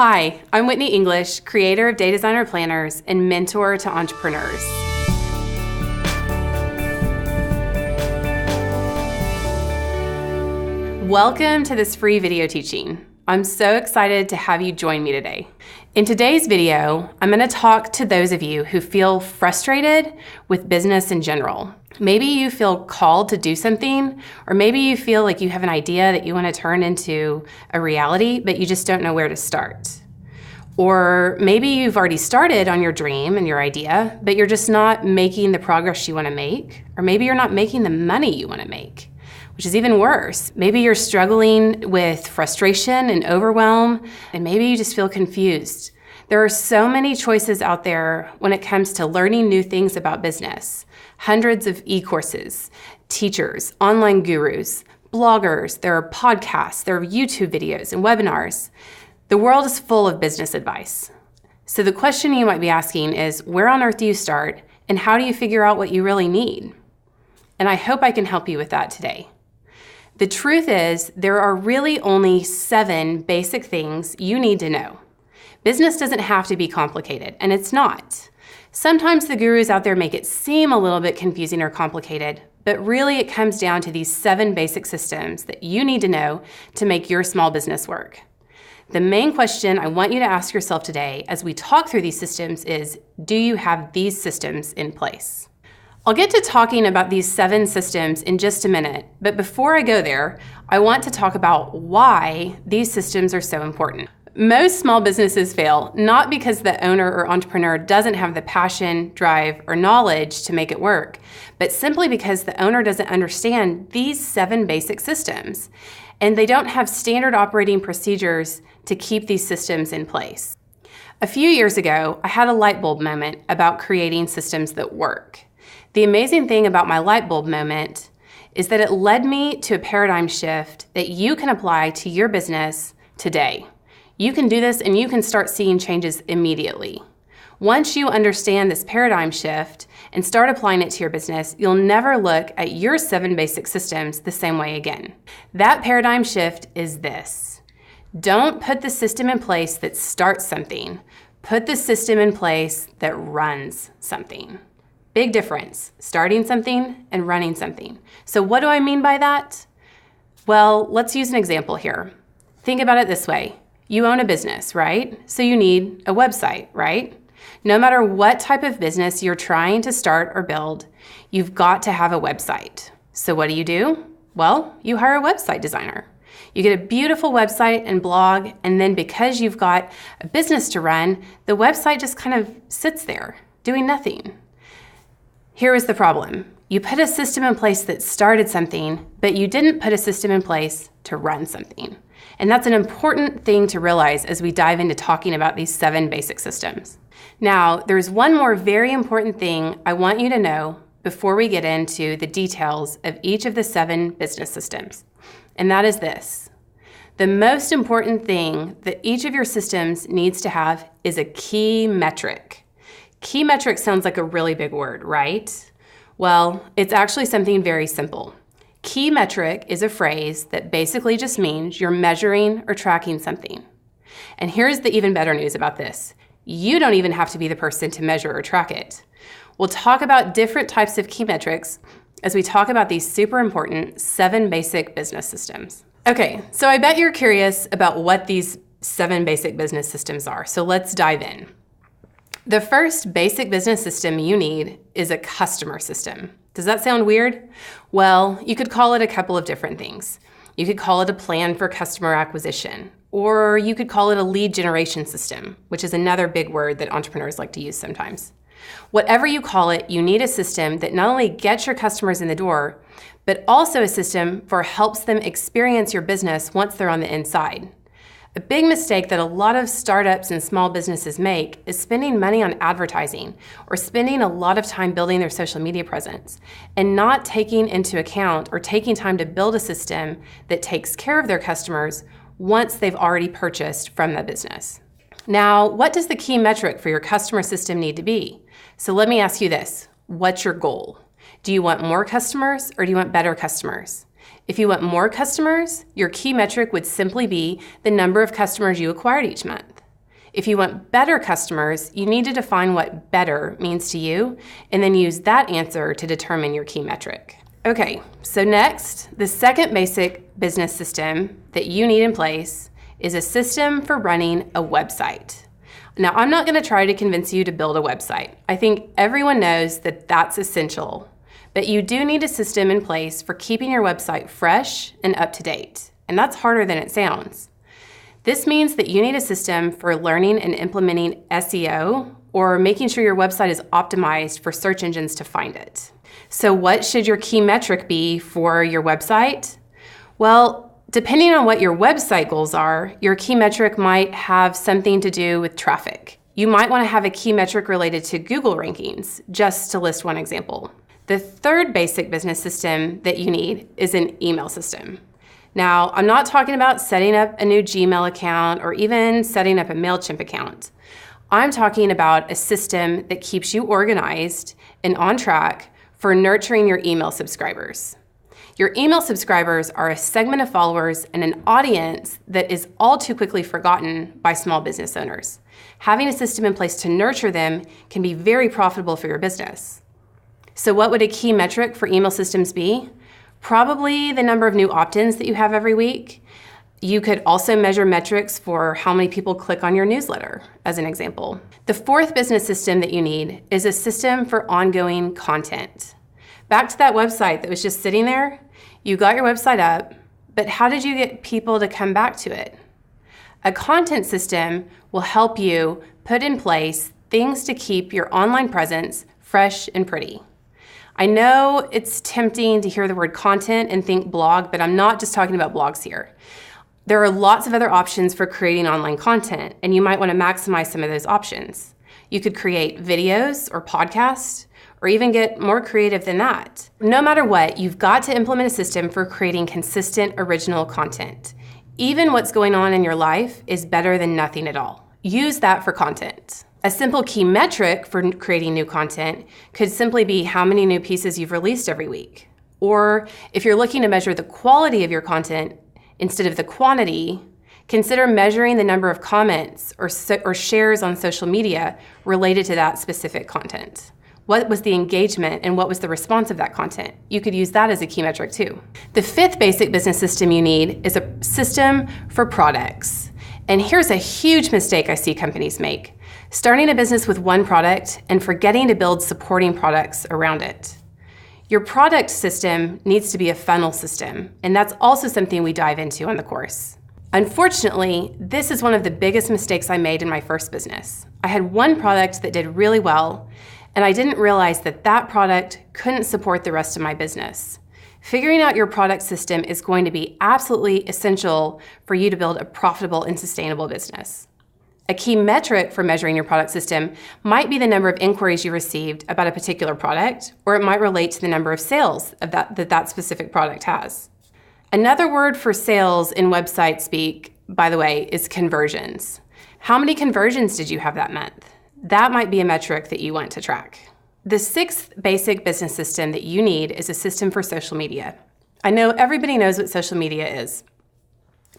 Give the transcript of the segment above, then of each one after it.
Hi, I'm Whitney English, creator of Day Designer Planners and mentor to entrepreneurs. Welcome to this free video teaching. I'm so excited to have you join me today. In today's video, I'm going to talk to those of you who feel frustrated with business in general. Maybe you feel called to do something, or maybe you feel like you have an idea that you want to turn into a reality, but you just don't know where to start. Or maybe you've already started on your dream and your idea, but you're just not making the progress you want to make. Or maybe you're not making the money you want to make, which is even worse. Maybe you're struggling with frustration and overwhelm, and maybe you just feel confused. There are so many choices out there when it comes to learning new things about business. Hundreds of e-courses, teachers, online gurus, bloggers, there are podcasts, there are YouTube videos and webinars. The world is full of business advice. So the question you might be asking is, where on earth do you start, and how do you figure out what you really need? And I hope I can help you with that today. The truth is, there are really only 7 basic things you need to know. Business doesn't have to be complicated, and it's not. Sometimes the gurus out there make it seem a little bit confusing or complicated, but really it comes down to these 7 basic systems that you need to know to make your small business work. The main question I want you to ask yourself today as we talk through these systems is, do you have these systems in place? I'll get to talking about these 7 systems in just a minute, but before I go there, I want to talk about why these systems are so important. Most small businesses fail not because the owner or entrepreneur doesn't have the passion, drive, or knowledge to make it work, but simply because the owner doesn't understand these 7 basic systems, and they don't have standard operating procedures to keep these systems in place. A few years ago, I had a light bulb moment about creating systems that work. The amazing thing about my light bulb moment is that it led me to a paradigm shift that you can apply to your business today. You can do this and you can start seeing changes immediately. Once you understand this paradigm shift and start applying it to your business, you'll never look at your 7 basic systems the same way again. That paradigm shift is this. Don't put the system in place that starts something. Put the system in place that runs something. Big difference, starting something and running something. So what do I mean by that? Well, let's use an example here. Think about it this way. You own a business, right? So you need a website, right? No matter what type of business you're trying to start or build, you've got to have a website. So what do? Well, you hire a website designer. You get a beautiful website and blog, and then because you've got a business to run, the website just kind of sits there, doing nothing. Here is the problem. You put a system in place that started something, but you didn't put a system in place to run something. And that's an important thing to realize as we dive into talking about these 7 basic systems. Now, there's one more very important thing I want you to know before we get into the details of each of the 7 business systems. And that is this. The most important thing that each of your systems needs to have is a key metric. Key metric sounds like a really big word, right? Well, it's actually something very simple. Key metric is a phrase that basically just means you're measuring or tracking something. And here's the even better news about this. You don't even have to be the person to measure or track it. We'll talk about different types of key metrics as we talk about these super important 7 basic business systems. Okay, so I bet you're curious about what these 7 basic business systems are. So let's dive in. The first basic business system you need is a customer system. Does that sound weird? Well, you could call it a couple of different things. You could call it a plan for customer acquisition, or you could call it a lead generation system, which is another big word that entrepreneurs like to use sometimes. Whatever you call it, you need a system that not only gets your customers in the door, but also a system for helps them experience your business once they're on the inside. A big mistake that a lot of startups and small businesses make is spending money on advertising or spending a lot of time building their social media presence and not taking into account or taking time to build a system that takes care of their customers once they've already purchased from the business. Now, what does the key metric for your customer system need to be? So let me ask you this. What's your goal? Do you want more customers or do you want better customers? If you want more customers, your key metric would simply be the number of customers you acquired each month. If you want better customers, you need to define what better means to you and then use that answer to determine your key metric. Okay, so next, the second basic business system that you need in place is a system for running a website. Now, I'm not going to try to convince you to build a website. I think everyone knows that that's essential, but you do need a system in place for keeping your website fresh and up to date, and that's harder than it sounds. This means that you need a system for learning and implementing SEO, or making sure your website is optimized for search engines to find it. So what should your key metric be for your website? Well, depending on what your website goals are, your key metric might have something to do with traffic. You might want to have a key metric related to Google rankings, just to list one example. The third basic business system that you need is an email system. Now, I'm not talking about setting up a new Gmail account or even setting up a MailChimp account. I'm talking about a system that keeps you organized and on track for nurturing your email subscribers. Your email subscribers are a segment of followers and an audience that is all too quickly forgotten by small business owners. Having a system in place to nurture them can be very profitable for your business. So what would a key metric for email systems be? Probably the number of new opt-ins that you have every week. You could also measure metrics for how many people click on your newsletter, as an example. The fourth business system that you need is a system for ongoing content. Back to that website that was just sitting there, you got your website up, but how did you get people to come back to it? A content system will help you put in place things to keep your online presence fresh and pretty. I know it's tempting to hear the word content and think blog, but I'm not just talking about blogs here. There are lots of other options for creating online content, and you might want to maximize some of those options. You could create videos or podcasts, or even get more creative than that. No matter what, you've got to implement a system for creating consistent original content. Even what's going on in your life is better than nothing at all. Use that for content. A simple key metric for creating new content could simply be how many new pieces you've released every week. Or if you're looking to measure the quality of your content instead of the quantity, consider measuring the number of comments or shares on social media related to that specific content. What was the engagement and what was the response of that content? You could use that as a key metric too. The fifth basic business system you need is a system for products. And here's a huge mistake I see companies make: starting a business with one product and forgetting to build supporting products around it. Your product system needs to be a funnel system, and that's also something we dive into on the course. Unfortunately, this is one of the biggest mistakes I made in my first business. I had one product that did really well, and I didn't realize that that product couldn't support the rest of my business. Figuring out your product system is going to be absolutely essential for you to build a profitable and sustainable business. A key metric for measuring your product system might be the number of inquiries you received about a particular product, or it might relate to the number of sales that specific product has. Another word for sales in website speak, by the way, is conversions. How many conversions did you have that month? That might be a metric that you want to track. The sixth basic business system that you need is a system for social media. I know everybody knows what social media is.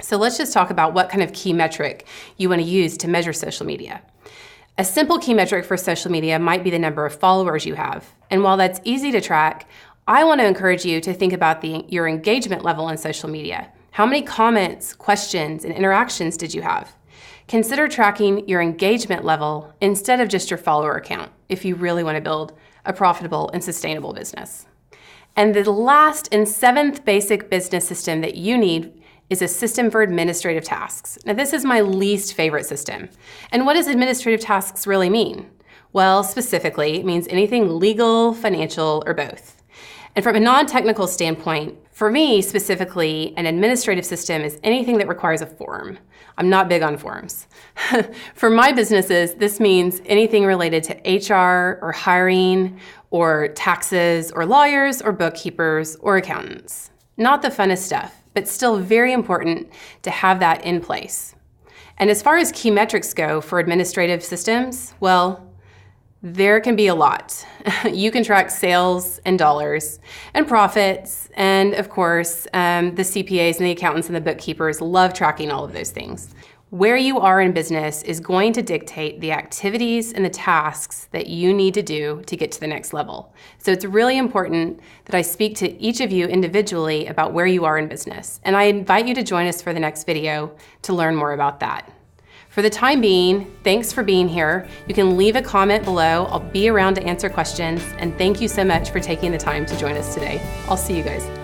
So let's just talk about what kind of key metric you want to use to measure social media. A simple key metric for social media might be the number of followers you have. And while that's easy to track, I want to encourage you to think about your engagement level on social media. How many comments, questions, and interactions did you have? Consider tracking your engagement level instead of just your follower count if you really want to build a profitable and sustainable business. And the last and seventh basic business system that you need is a system for administrative tasks. Now, this is my least favorite system. And what does administrative tasks really mean? Well, specifically, it means anything legal, financial, or both. And from a non-technical standpoint, for me specifically, an administrative system is anything that requires a form. I'm not big on forms. For my businesses, this means anything related to HR or hiring or taxes or lawyers or bookkeepers or accountants. Not the funnest stuff, but still very important to have that in place. And as far as key metrics go for administrative systems, well, there can be a lot. You can track sales and dollars and profits, and of course, the CPAs and the accountants and the bookkeepers love tracking all of those things. Where you are in business is going to dictate the activities and the tasks that you need to do to get to the next level. So it's really important that I speak to each of you individually about where you are in business. And I invite you to join us for the next video to learn more about that. For the time being, thanks for being here. You can leave a comment below. I'll be around to answer questions. And thank you so much for taking the time to join us today. I'll see you guys.